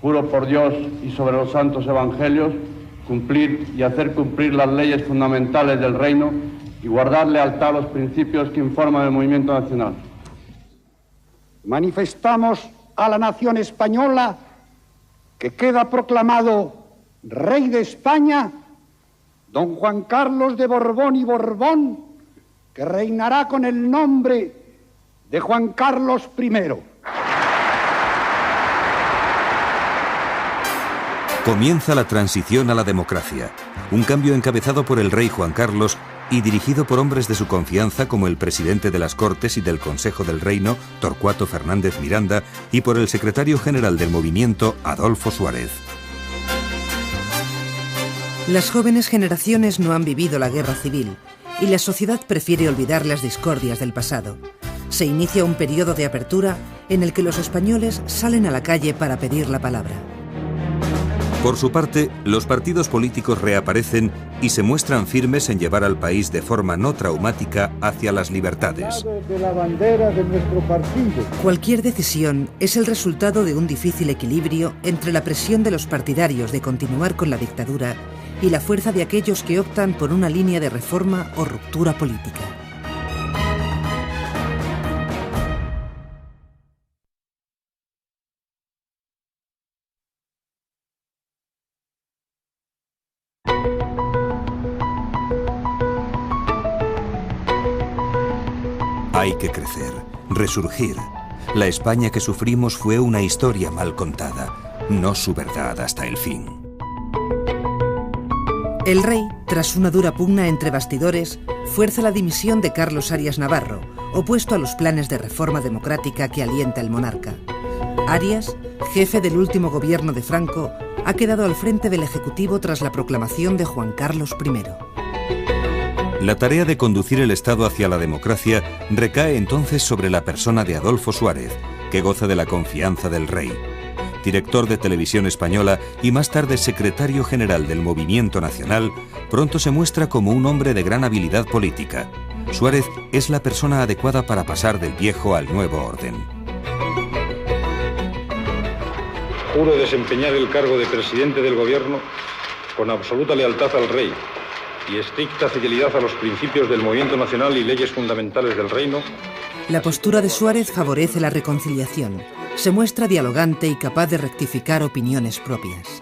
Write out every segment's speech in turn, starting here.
Juro por Dios y sobre los santos evangelios cumplir y hacer cumplir las leyes fundamentales del reino y guardar lealtad a los principios que informan el movimiento nacional. Manifestamos a la nación española que queda proclamado rey de España don Juan Carlos de Borbón y Borbón, que reinará con el nombre de Juan Carlos I. Comienza la transición a la democracia, un cambio encabezado por el rey Juan Carlos y dirigido por hombres de su confianza como el presidente de las Cortes y del Consejo del Reino, Torcuato Fernández Miranda, y por el secretario general del movimiento, Adolfo Suárez. Las jóvenes generaciones no han vivido la guerra civil y la sociedad prefiere olvidar las discordias del pasado. Se inicia un periodo de apertura en el que los españoles salen a la calle para pedir la palabra. Por su parte, los partidos políticos reaparecen y se muestran firmes en llevar al país de forma no traumática hacia las libertades. Cualquier decisión es el resultado de un difícil equilibrio entre la presión de los partidarios de continuar con la dictadura y la fuerza de aquellos que optan por una línea de reforma o ruptura política. Hay que crecer, resurgir. La España que sufrimos fue una historia mal contada, no su verdad hasta el fin. El rey, tras una dura pugna entre bastidores, fuerza la dimisión de Carlos Arias Navarro, opuesto a los planes de reforma democrática que alienta el monarca. Arias, jefe del último gobierno de Franco, ha quedado al frente del Ejecutivo tras la proclamación de Juan Carlos I. La tarea de conducir el Estado hacia la democracia recae entonces sobre la persona de Adolfo Suárez, que goza de la confianza del rey. Director de Televisión Española y más tarde secretario general del Movimiento Nacional, pronto se muestra como un hombre de gran habilidad política. Suárez es la persona adecuada para pasar del viejo al nuevo orden. Juro desempeñar el cargo de presidente del gobierno con absoluta lealtad al rey y estricta fidelidad a los principios del movimiento nacional y leyes fundamentales del reino. La postura de Suárez favorece la reconciliación. Se muestra dialogante y capaz de rectificar opiniones propias.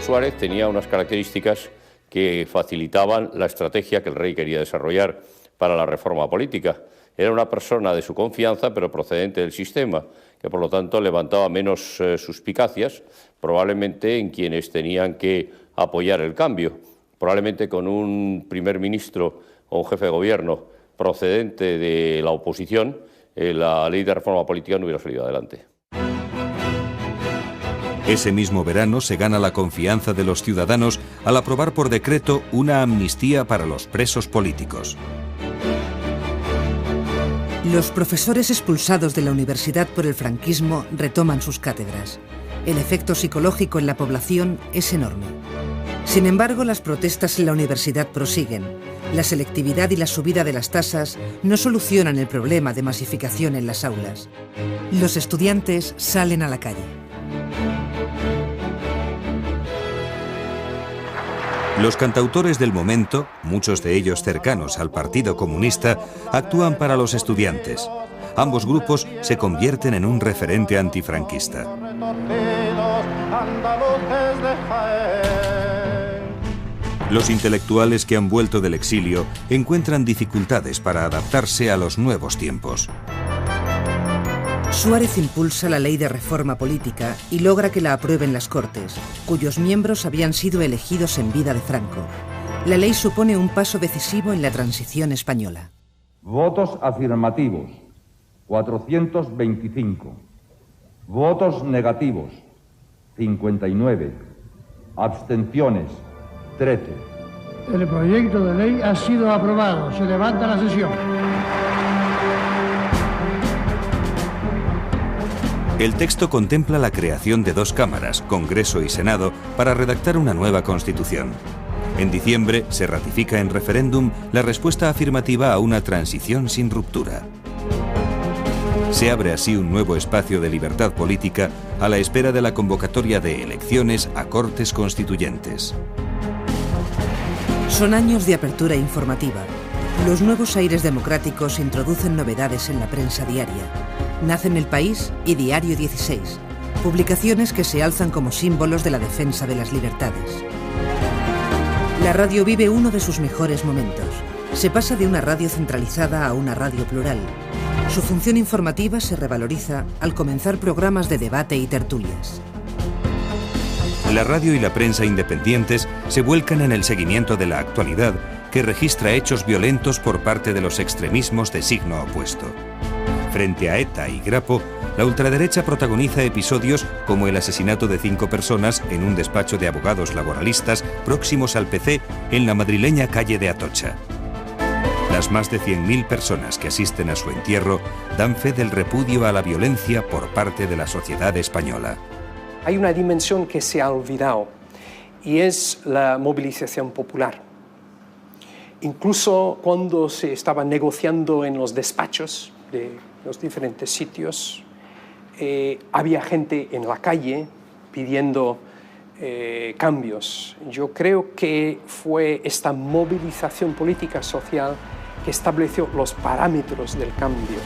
Suárez tenía unas características que facilitaban la estrategia que el rey quería desarrollar para la reforma política. Era una persona de su confianza, pero procedente del sistema, que por lo tanto levantaba menos suspicacias, probablemente en quienes tenían que apoyar el cambio. Probablemente con un primer ministro o un jefe de gobierno procedente de la oposición, la ley de reforma política no hubiera salido adelante. Ese mismo verano se gana la confianza de los ciudadanos al aprobar por decreto una amnistía para los presos políticos. Los profesores expulsados de la universidad por el franquismo retoman sus cátedras. El efecto psicológico en la población es enorme. Sin embargo, las protestas en la universidad prosiguen. La selectividad y la subida de las tasas no solucionan el problema de masificación en las aulas. Los estudiantes salen a la calle. Los cantautores del momento, muchos de ellos cercanos al Partido Comunista, actúan para los estudiantes. Ambos grupos se convierten en un referente antifranquista. Los intelectuales que han vuelto del exilio encuentran dificultades para adaptarse a los nuevos tiempos. Suárez impulsa la ley de reforma política y logra que la aprueben las Cortes, cuyos miembros habían sido elegidos en vida de Franco. La ley supone un paso decisivo en la transición española. Votos afirmativos, 425. Votos negativos, 59. Abstenciones, 13. El proyecto de ley ha sido aprobado. Se levanta la sesión. El texto contempla la creación de dos cámaras, Congreso y Senado, para redactar una nueva Constitución. En diciembre se ratifica en referéndum la respuesta afirmativa a una transición sin ruptura. Se abre así un nuevo espacio de libertad política a la espera de la convocatoria de elecciones a Cortes Constituyentes. Son años de apertura informativa. Los nuevos aires democráticos introducen novedades en la prensa diaria. Nacen El País y Diario 16, publicaciones que se alzan como símbolos de la defensa de las libertades. La radio vive uno de sus mejores momentos. Se pasa de una radio centralizada a una radio plural. Su función informativa se revaloriza al comenzar programas de debate y tertulias. La radio y la prensa independientes se vuelcan en el seguimiento de la actualidad, que registra hechos violentos por parte de los extremismos de signo opuesto. Frente a ETA y Grapo, la ultraderecha protagoniza episodios como el asesinato de 5 personas en un despacho de abogados laboralistas próximos al PC en la madrileña calle de Atocha. Las más de 100.000 personas que asisten a su entierro dan fe del repudio a la violencia por parte de la sociedad española. Hay una dimensión que se ha olvidado y es la movilización popular. Incluso cuando se estaba negociando en los despachos de los diferentes sitios, había gente en la calle pidiendo cambios. Yo creo que fue esta movilización política social que estableció los parámetros del cambio.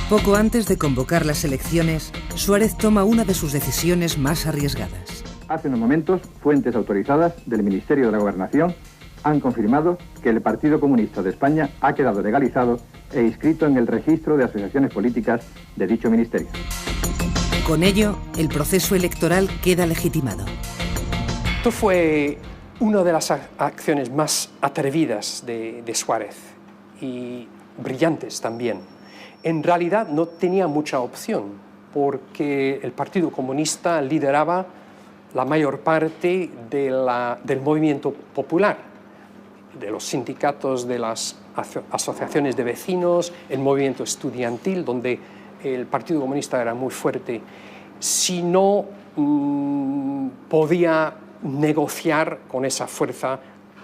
Poco antes de convocar las elecciones, Suárez toma una de sus decisiones más arriesgadas. Hace unos momentos, fuentes autorizadas del Ministerio de la Gobernación han confirmado que el Partido Comunista de España ha quedado legalizado e inscrito en el registro de asociaciones políticas de dicho ministerio. Con ello, el proceso electoral queda legitimado. Esto fue una de las acciones más atrevidas de Suárez y brillantes también. En realidad no tenía mucha opción, porque el Partido Comunista lideraba la mayor parte del movimiento popular, de los sindicatos, de las asociaciones de vecinos, el movimiento estudiantil, donde el Partido Comunista era muy fuerte. Si no podía negociar con esa fuerza,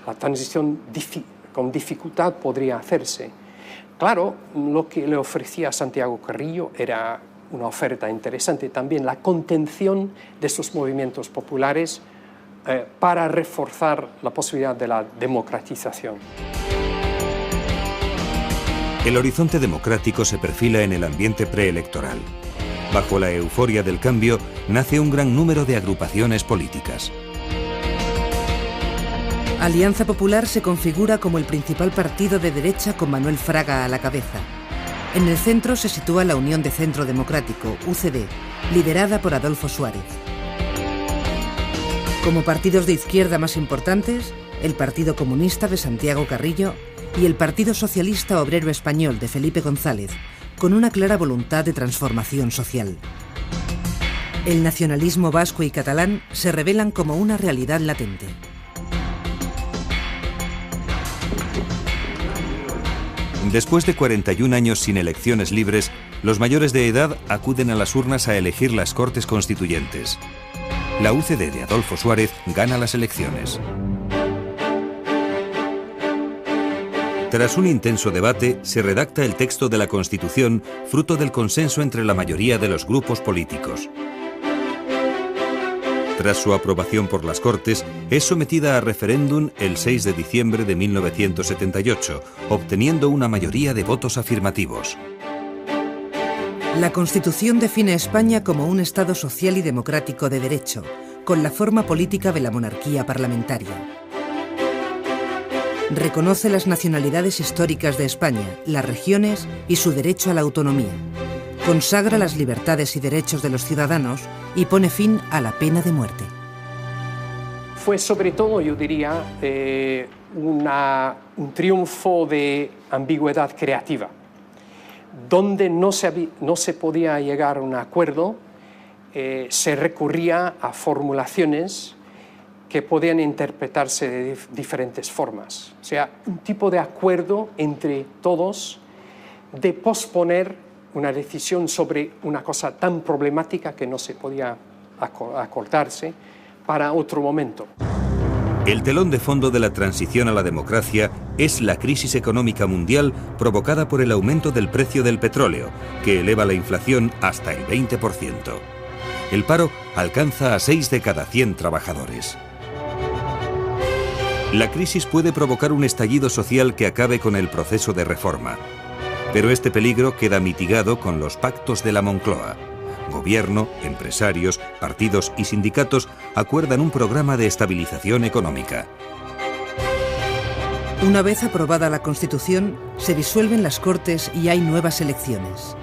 la transición con dificultad podría hacerse. Claro, lo que le ofrecía Santiago Carrillo era una oferta interesante, también la contención de estos movimientos populares para reforzar la posibilidad de la democratización. El horizonte democrático se perfila en el ambiente preelectoral. Bajo la euforia del cambio, nace un gran número de agrupaciones políticas. Alianza Popular se configura como el principal partido de derecha con Manuel Fraga a la cabeza. En el centro se sitúa la Unión de Centro Democrático, UCD, liderada por Adolfo Suárez. Como partidos de izquierda más importantes, el Partido Comunista de Santiago Carrillo y el Partido Socialista Obrero Español de Felipe González, con una clara voluntad de transformación social. El nacionalismo vasco y catalán se revelan como una realidad latente. Después de 41 años sin elecciones libres, los mayores de edad acuden a las urnas a elegir las Cortes Constituyentes. La UCD de Adolfo Suárez gana las elecciones. Tras un intenso debate, se redacta el texto de la Constitución, fruto del consenso entre la mayoría de los grupos políticos. Tras su aprobación por las Cortes, es sometida a referéndum el 6 de diciembre de 1978, obteniendo una mayoría de votos afirmativos. La Constitución define a España como un Estado social y democrático de derecho, con la forma política de la monarquía parlamentaria. Reconoce las nacionalidades históricas de España, las regiones y su derecho a la autonomía. Consagra las libertades y derechos de los ciudadanos y pone fin a la pena de muerte. Fue sobre todo, yo diría, un triunfo de ambigüedad creativa, donde no se podía llegar a un acuerdo, se recurría a formulaciones que podían interpretarse de diferentes formas. O sea, un tipo de acuerdo entre todos de posponer una decisión sobre una cosa tan problemática que no se podía acordarse para otro momento. El telón de fondo de la transición a la democracia es la crisis económica mundial provocada por el aumento del precio del petróleo, que eleva la inflación hasta el 20%. El paro alcanza a 6 de cada 100 trabajadores. La crisis puede provocar un estallido social que acabe con el proceso de reforma. Pero este peligro queda mitigado con los pactos de la Moncloa. Gobierno, empresarios, partidos y sindicatos acuerdan un programa de estabilización económica. Una vez aprobada la Constitución, se disuelven las Cortes y hay nuevas elecciones.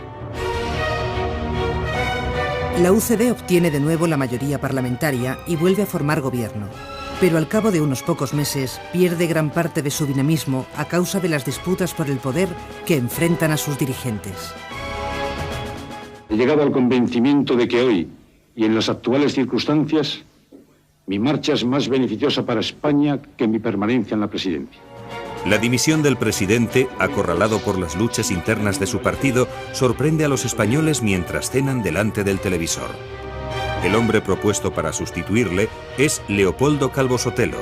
La UCD obtiene de nuevo la mayoría parlamentaria y vuelve a formar gobierno. Pero al cabo de unos pocos meses pierde gran parte de su dinamismo a causa de las disputas por el poder que enfrentan a sus dirigentes. He llegado al convencimiento de que hoy, y en las actuales circunstancias, mi marcha es más beneficiosa para España que mi permanencia en la presidencia. La dimisión del presidente, acorralado por las luchas internas de su partido, sorprende a los españoles mientras cenan delante del televisor. El hombre propuesto para sustituirle es Leopoldo Calvo Sotelo.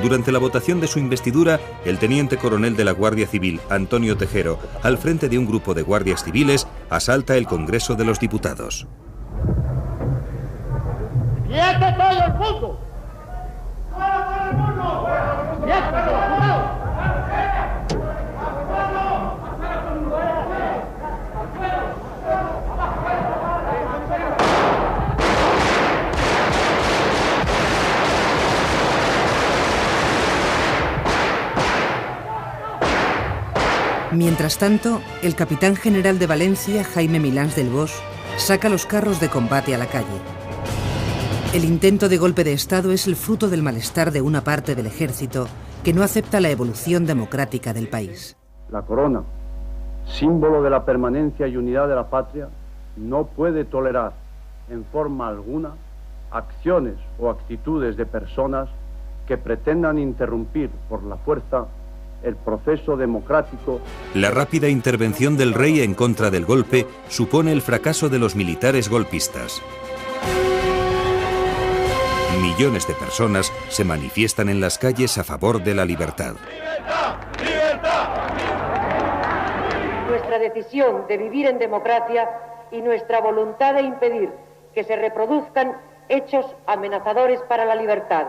Durante la votación de su investidura, el teniente coronel de la Guardia Civil, Antonio Tejero, al frente de un grupo de guardias civiles, asalta el Congreso de los Diputados. ¡Quieto todo el mundo! Mientras tanto, el capitán general de Valencia, Jaime Milans del Bosch, saca los carros de combate a la calle. El intento de golpe de Estado es el fruto del malestar de una parte del ejército que no acepta la evolución democrática del país. La corona, símbolo de la permanencia y unidad de la patria, no puede tolerar en forma alguna acciones o actitudes de personas que pretendan interrumpir por la fuerza el proceso democrático. La rápida intervención del rey en contra del golpe supone el fracaso de los militares golpistas. Millones de personas se manifiestan en las calles a favor de la libertad. ¡Libertad! ¡Libertad! Nuestra decisión de vivir en democracia y nuestra voluntad de impedir que se reproduzcan hechos amenazadores para la libertad.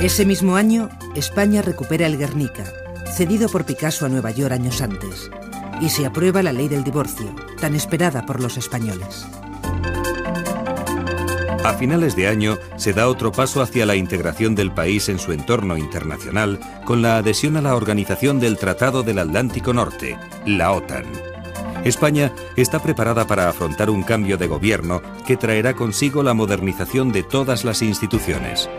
Ese mismo año, España recupera el Guernica, cedido por Picasso a Nueva York años antes, y se aprueba la ley del divorcio, tan esperada por los españoles. A finales de año se da otro paso hacia la integración del país en su entorno internacional con la adhesión a la Organización del Tratado del Atlántico Norte, la OTAN. España está preparada para afrontar un cambio de gobierno que traerá consigo la modernización de todas las instituciones.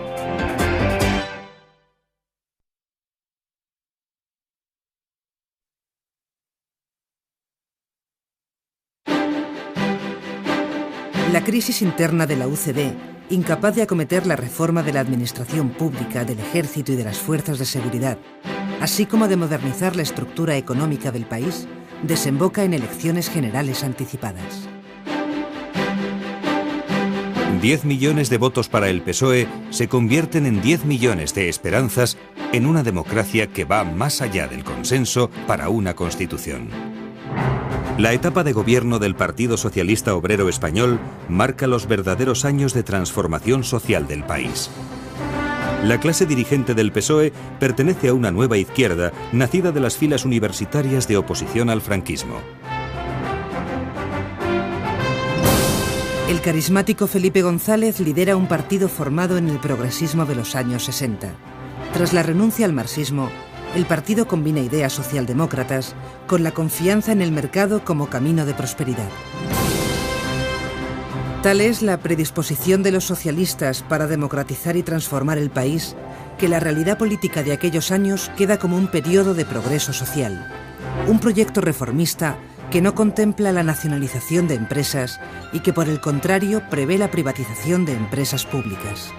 La crisis interna de la UCD, incapaz de acometer la reforma de la administración pública, del ejército y de las fuerzas de seguridad, así como de modernizar la estructura económica del país, desemboca en elecciones generales anticipadas. 10 millones de votos para el PSOE se convierten en 10 millones de esperanzas en una democracia que va más allá del consenso para una constitución. La etapa de gobierno del Partido Socialista Obrero Español marca los verdaderos años de transformación social del país. La clase dirigente del PSOE pertenece a una nueva izquierda nacida de las filas universitarias de oposición al franquismo. El carismático Felipe González lidera un partido formado en el progresismo de los años 60. Tras la renuncia al marxismo, el partido combina ideas socialdemócratas con la confianza en el mercado como camino de prosperidad. Tal es la predisposición de los socialistas para democratizar y transformar el país, que la realidad política de aquellos años queda como un periodo de progreso social. Un proyecto reformista que no contempla la nacionalización de empresas y que, por el contrario, prevé la privatización de empresas públicas.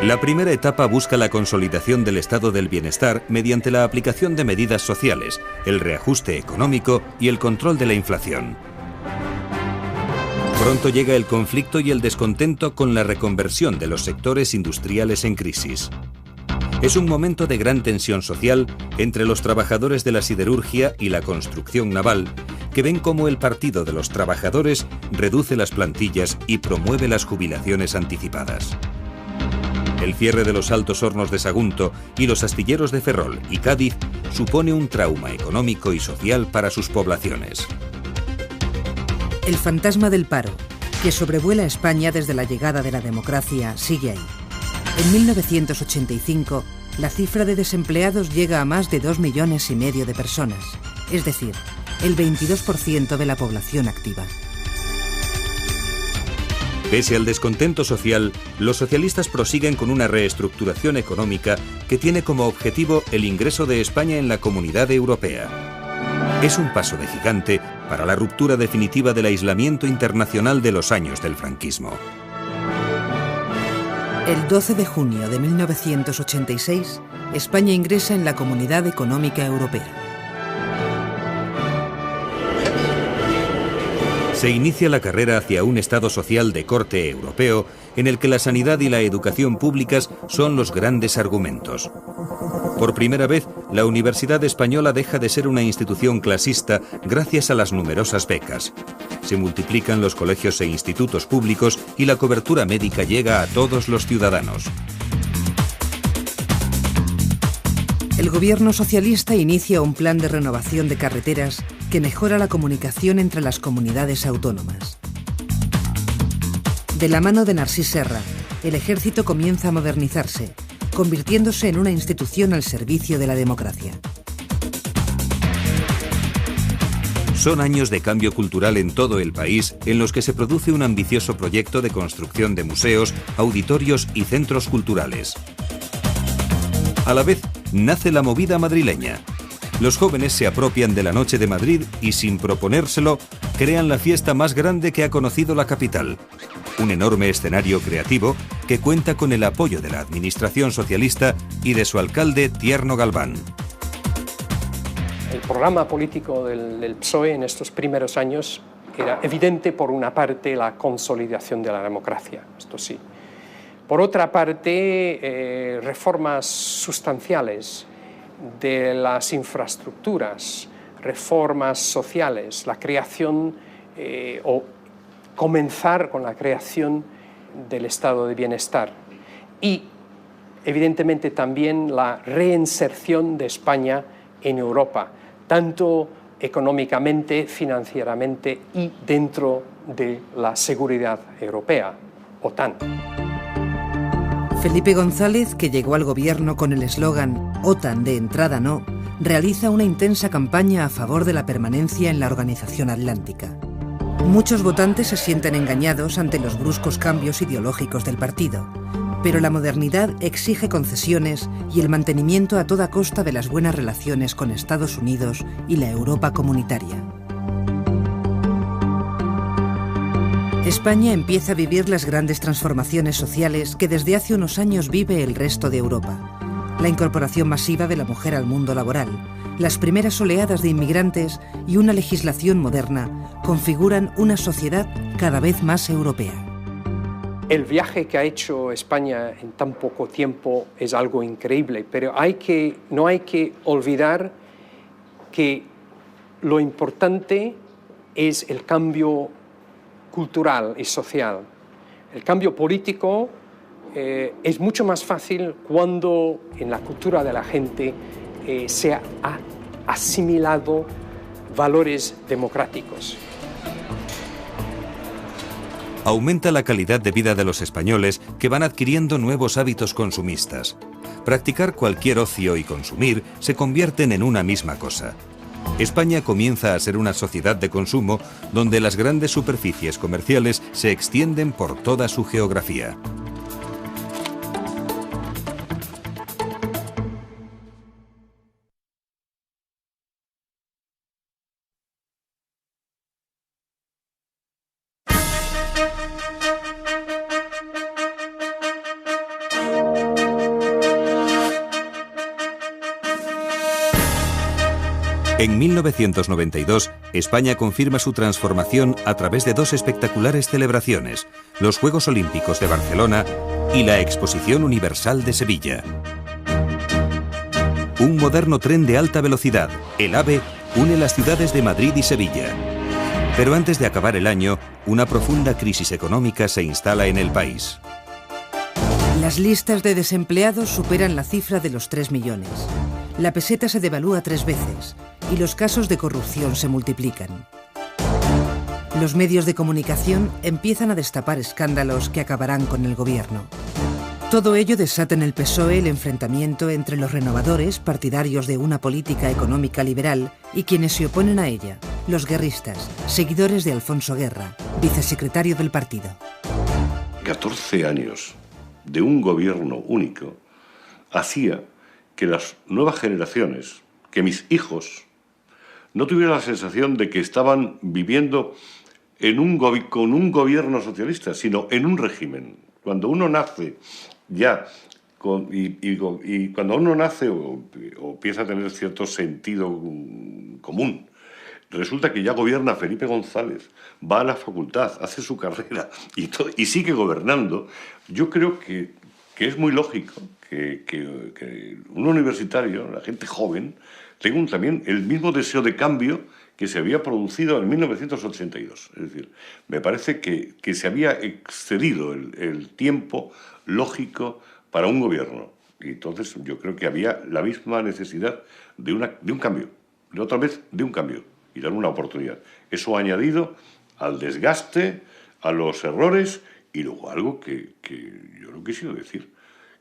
La primera etapa busca la consolidación del estado del bienestar mediante la aplicación de medidas sociales, el reajuste económico y el control de la inflación. Pronto llega el conflicto y el descontento con la reconversión de los sectores industriales en crisis. Es un momento de gran tensión social entre los trabajadores de la siderurgia y la construcción naval, que ven cómo el Partido de los Trabajadores reduce las plantillas y promueve las jubilaciones anticipadas. El cierre de los altos hornos de Sagunto y los astilleros de Ferrol y Cádiz supone un trauma económico y social para sus poblaciones. El fantasma del paro, que sobrevuela España desde la llegada de la democracia, sigue ahí. En 1985, la cifra de desempleados llega a más de 2,5 millones de personas, es decir, el 22% de la población activa. Pese al descontento social, los socialistas prosiguen con una reestructuración económica que tiene como objetivo el ingreso de España en la Comunidad Europea. Es un paso de gigante para la ruptura definitiva del aislamiento internacional de los años del franquismo. El 12 de junio de 1986, España ingresa en la Comunidad Económica Europea. Se inicia la carrera hacia un Estado social de corte europeo en el que la sanidad y la educación públicas son los grandes argumentos. Por primera vez, la Universidad Española deja de ser una institución clasista gracias a las numerosas becas. Se multiplican los colegios e institutos públicos y la cobertura médica llega a todos los ciudadanos. El gobierno socialista inicia un plan de renovación de carreteras que mejora la comunicación entre las comunidades autónomas. De la mano de Narcís Serra, el ejército comienza a modernizarse, convirtiéndose en una institución al servicio de la democracia. Son años de cambio cultural en todo el país en los que se produce un ambicioso proyecto de construcción de museos, auditorios y centros culturales. A la vez, nace la movida madrileña. Los jóvenes se apropian de la Noche de Madrid y, sin proponérselo, crean la fiesta más grande que ha conocido la capital. Un enorme escenario creativo que cuenta con el apoyo de la administración socialista y de su alcalde Tierno Galván. El programa político del PSOE en estos primeros años era evidente, por una parte, la consolidación de la democracia, esto sí. Por otra parte, reformas sustanciales de las infraestructuras, reformas sociales, la creación o comenzar con la creación del estado de bienestar y, evidentemente, también la reinserción de España en Europa, tanto económicamente, financieramente y dentro de la seguridad europea, OTAN. Felipe González, que llegó al gobierno con el eslogan «OTAN de entrada no», realiza una intensa campaña a favor de la permanencia en la Organización Atlántica. Muchos votantes se sienten engañados ante los bruscos cambios ideológicos del partido, pero la modernidad exige concesiones y el mantenimiento a toda costa de las buenas relaciones con Estados Unidos y la Europa comunitaria. España empieza a vivir las grandes transformaciones sociales que desde hace unos años vive el resto de Europa. La incorporación masiva de la mujer al mundo laboral, las primeras oleadas de inmigrantes y una legislación moderna configuran una sociedad cada vez más europea. El viaje que ha hecho España en tan poco tiempo es algo increíble, pero no hay que olvidar que lo importante es el cambio cultural y social. El cambio político es mucho más fácil cuando en la cultura de la gente se ha asimilado valores democráticos. Aumenta la calidad de vida de los españoles que van adquiriendo nuevos hábitos consumistas. Practicar cualquier ocio y consumir se convierten en una misma cosa. España comienza a ser una sociedad de consumo donde las grandes superficies comerciales se extienden por toda su geografía. En 1992, España confirma su transformación a través de dos espectaculares celebraciones, los Juegos Olímpicos de Barcelona y la Exposición Universal de Sevilla. Un moderno tren de alta velocidad, el AVE, une las ciudades de Madrid y Sevilla. Pero antes de acabar el año, una profunda crisis económica se instala en el país. Las listas de desempleados superan la cifra de los 3 millones. La peseta se devalúa 3 veces y los casos de corrupción se multiplican. Los medios de comunicación empiezan a destapar escándalos que acabarán con el gobierno. Todo ello desata en el PSOE el enfrentamiento entre los renovadores, partidarios de una política económica liberal, y quienes se oponen a ella, los guerristas, seguidores de Alfonso Guerra, vicesecretario del partido. 14 años de un gobierno único hacía que las nuevas generaciones, que mis hijos, no tuvieran la sensación de que estaban viviendo con un gobierno socialista, sino en un régimen. Cuando uno nace ya, y cuando uno nace o empieza a tener cierto sentido común, resulta que ya gobierna Felipe González, va a la facultad, hace su carrera y sigue gobernando. Yo creo que es muy lógico que un universitario, la gente joven, tenga también el mismo deseo de cambio que se había producido en 1982. Es decir, me parece que se había excedido el tiempo lógico para un gobierno. Y entonces yo creo que había la misma necesidad de un cambio, de otra vez de un cambio, y dar una oportunidad. Eso añadido al desgaste, a los errores, y luego algo que yo no quisiera decir,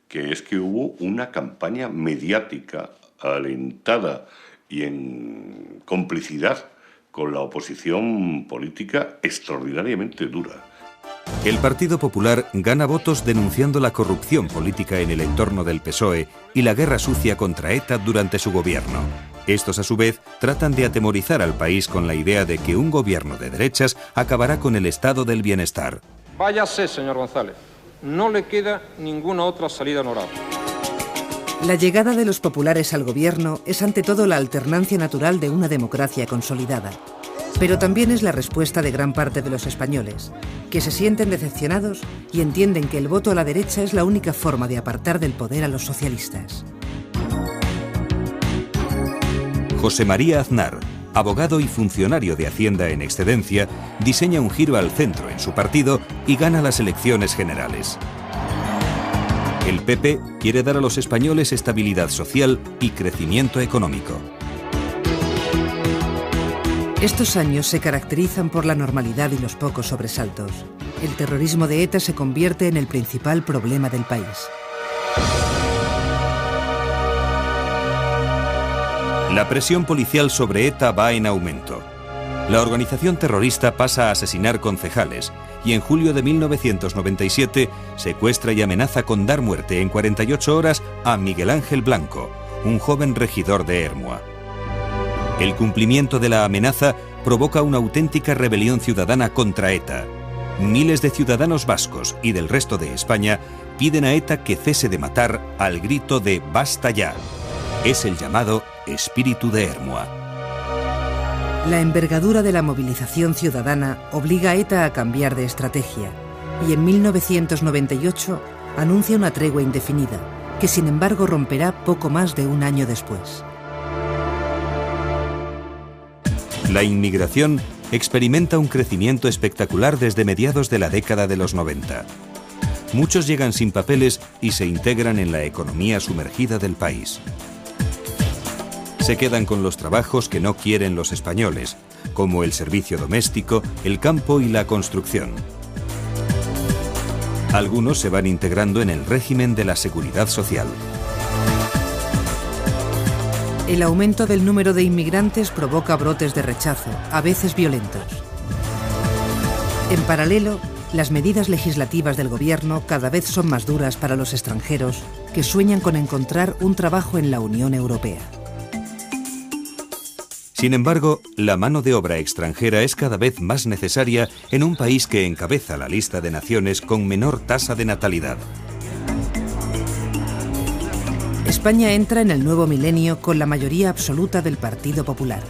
que es que hubo una campaña mediática alentada y en complicidad con la oposición política extraordinariamente dura. El Partido Popular gana votos denunciando la corrupción política en el entorno del PSOE y la guerra sucia contra ETA durante su gobierno. Estos, a su vez, tratan de atemorizar al país con la idea de que un gobierno de derechas acabará con el estado del bienestar. Váyase, señor González. No le queda ninguna otra salida honorable. La llegada de los populares al gobierno es ante todo la alternancia natural de una democracia consolidada. Pero también es la respuesta de gran parte de los españoles, que se sienten decepcionados y entienden que el voto a la derecha es la única forma de apartar del poder a los socialistas. José María Aznar, abogado y funcionario de Hacienda en excedencia, diseña un giro al centro en su partido y gana las elecciones generales. El PP quiere dar a los españoles estabilidad social y crecimiento económico. Estos años se caracterizan por la normalidad y los pocos sobresaltos. El terrorismo de ETA se convierte en el principal problema del país. La presión policial sobre ETA va en aumento. La organización terrorista pasa a asesinar concejales y en julio de 1997 secuestra y amenaza con dar muerte en 48 horas a Miguel Ángel Blanco, un joven regidor de Ermua. El cumplimiento de la amenaza provoca una auténtica rebelión ciudadana contra ETA. Miles de ciudadanos vascos y del resto de España piden a ETA que cese de matar al grito de ¡basta ya! Es el llamado espíritu de Ermua. La envergadura de la movilización ciudadana obliga a ETA a cambiar de estrategia y en 1998 anuncia una tregua indefinida, que sin embargo romperá poco más de un año después. La inmigración experimenta un crecimiento espectacular desde mediados de la década de los 90. Muchos llegan sin papeles y se integran en la economía sumergida del país. Se quedan con los trabajos que no quieren los españoles, como el servicio doméstico, el campo y la construcción. Algunos se van integrando en el régimen de la seguridad social. El aumento del número de inmigrantes provoca brotes de rechazo, a veces violentos. En paralelo, las medidas legislativas del gobierno cada vez son más duras para los extranjeros que sueñan con encontrar un trabajo en la Unión Europea. Sin embargo, la mano de obra extranjera es cada vez más necesaria en un país que encabeza la lista de naciones con menor tasa de natalidad. España entra en el nuevo milenio con la mayoría absoluta del Partido Popular.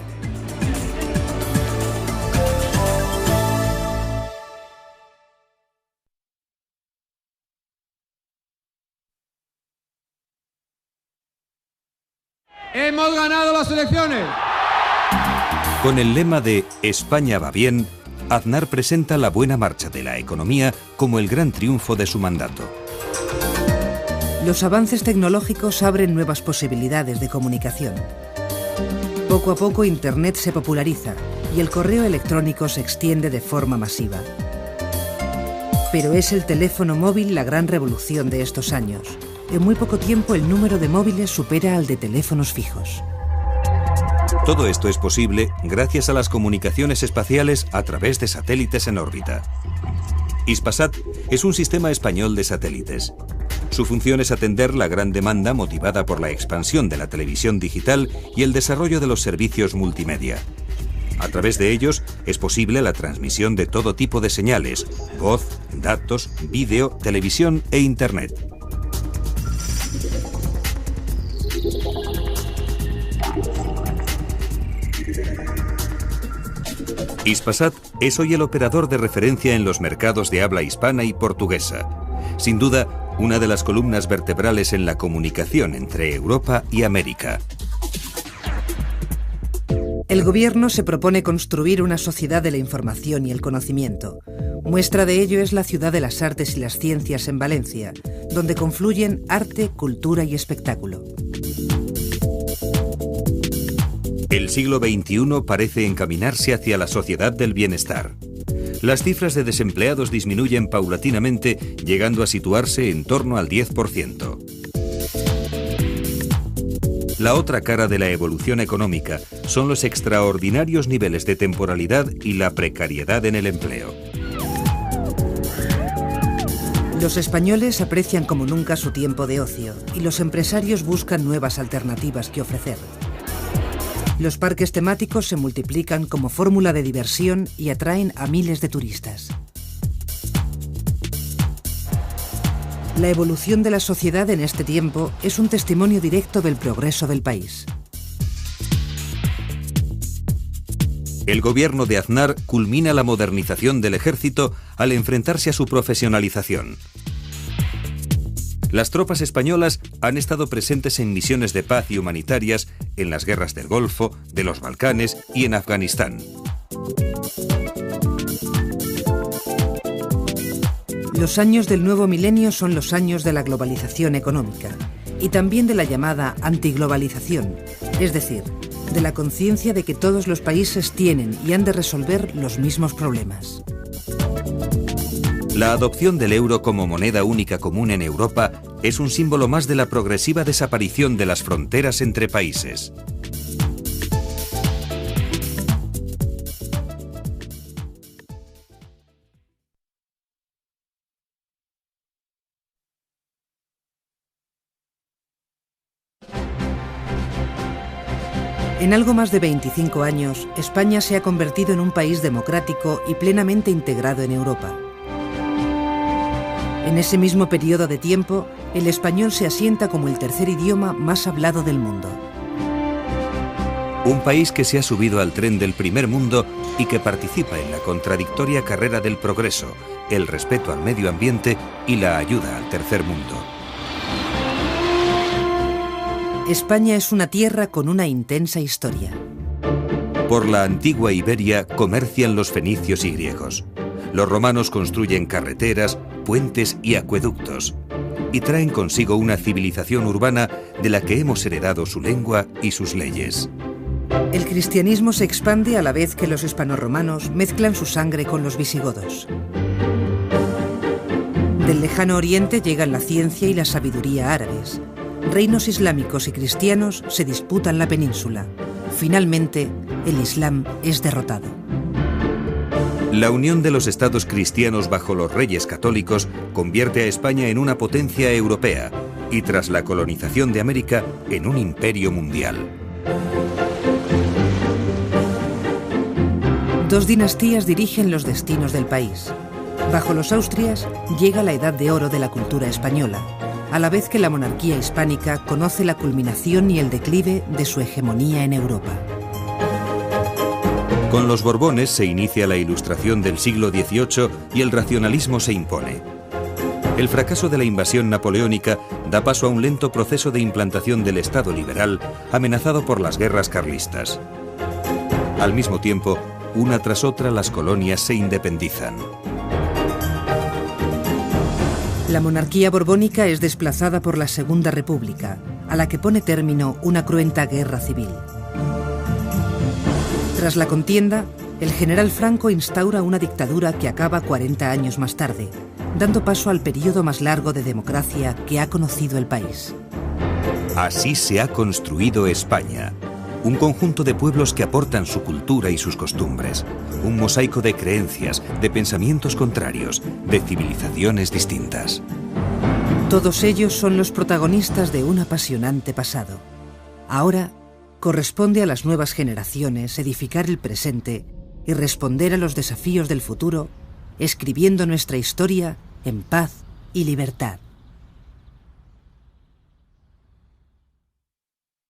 ¡Hemos ganado las elecciones! Con el lema de España va bien, Aznar presenta la buena marcha de la economía como el gran triunfo de su mandato. Los avances tecnológicos abren nuevas posibilidades de comunicación. Poco a poco Internet se populariza y el correo electrónico se extiende de forma masiva. Pero es el teléfono móvil la gran revolución de estos años. En muy poco tiempo el número de móviles supera al de teléfonos fijos. Todo esto es posible gracias a las comunicaciones espaciales a través de satélites en órbita. Hispasat es un sistema español de satélites. Su función es atender la gran demanda motivada por la expansión de la televisión digital y el desarrollo de los servicios multimedia. A través de ellos es posible la transmisión de todo tipo de señales: voz, datos, vídeo, televisión e Internet. Hispasat es hoy el operador de referencia en los mercados de habla hispana y portuguesa. Sin duda, una de las columnas vertebrales en la comunicación entre Europa y América. El gobierno se propone construir una sociedad de la información y el conocimiento. Muestra de ello es la Ciudad de las Artes y las Ciencias en Valencia, donde confluyen arte, cultura y espectáculo. El siglo XXI parece encaminarse hacia la sociedad del bienestar. Las cifras de desempleados disminuyen paulatinamente, llegando a situarse en torno al 10%. La otra cara de la evolución económica son los extraordinarios niveles de temporalidad y la precariedad en el empleo. Los españoles aprecian como nunca su tiempo de ocio y los empresarios buscan nuevas alternativas que ofrecer. Los parques temáticos se multiplican como fórmula de diversión y atraen a miles de turistas. La evolución de la sociedad en este tiempo es un testimonio directo del progreso del país. El gobierno de Aznar culmina la modernización del ejército al enfrentarse a su profesionalización. Las tropas españolas han estado presentes en misiones de paz y humanitarias en las guerras del Golfo, de los Balcanes y en Afganistán. Los años del nuevo milenio son los años de la globalización económica y también de la llamada antiglobalización, es decir, de la conciencia de que todos los países tienen y han de resolver los mismos problemas. La adopción del euro como moneda única común en Europa es un símbolo más de la progresiva desaparición de las fronteras entre países. En algo más de 25 años, España se ha convertido en un país democrático y plenamente integrado en Europa. En ese mismo periodo de tiempo, el español se asienta como el tercer idioma más hablado del mundo. Un país que se ha subido al tren del primer mundo y que participa en la contradictoria carrera del progreso, el respeto al medio ambiente y la ayuda al tercer mundo. España es una tierra con una intensa historia. Por la antigua Iberia comercian los fenicios y griegos. Los romanos construyen carreteras, puentes y acueductos, y traen consigo una civilización urbana de la que hemos heredado su lengua y sus leyes. El cristianismo se expande a la vez que los hispanorromanos mezclan su sangre con los visigodos. Del lejano oriente llegan la ciencia y la sabiduría árabes. Reinos islámicos y cristianos se disputan la península. Finalmente, el Islam es derrotado. La unión de los estados cristianos bajo los reyes católicos convierte a España en una potencia europea y, tras la colonización de América, en un imperio mundial. Dos dinastías dirigen los destinos del país. Bajo los Austrias llega la edad de oro de la cultura española. a la vez que la monarquía hispánica conoce la culminación y el declive de su hegemonía en Europa. Con los Borbones se inicia la Ilustración del siglo XVIII y el racionalismo se impone. El fracaso de la invasión napoleónica da paso a un lento proceso de implantación del Estado liberal amenazado por las guerras carlistas. Al mismo tiempo, una tras otra las colonias se independizan. La monarquía borbónica es desplazada por la Segunda República, a la que pone término una cruenta guerra civil. Tras la contienda, el general Franco instaura una dictadura que acaba 40 años más tarde, dando paso al periodo más largo de democracia que ha conocido el país. Así se ha construido España. Un conjunto de pueblos que aportan su cultura y sus costumbres. Un mosaico de creencias, de pensamientos contrarios, de civilizaciones distintas. Todos ellos son los protagonistas de un apasionante pasado. Ahora corresponde a las nuevas generaciones edificar el presente y responder a los desafíos del futuro, escribiendo nuestra historia en paz y libertad.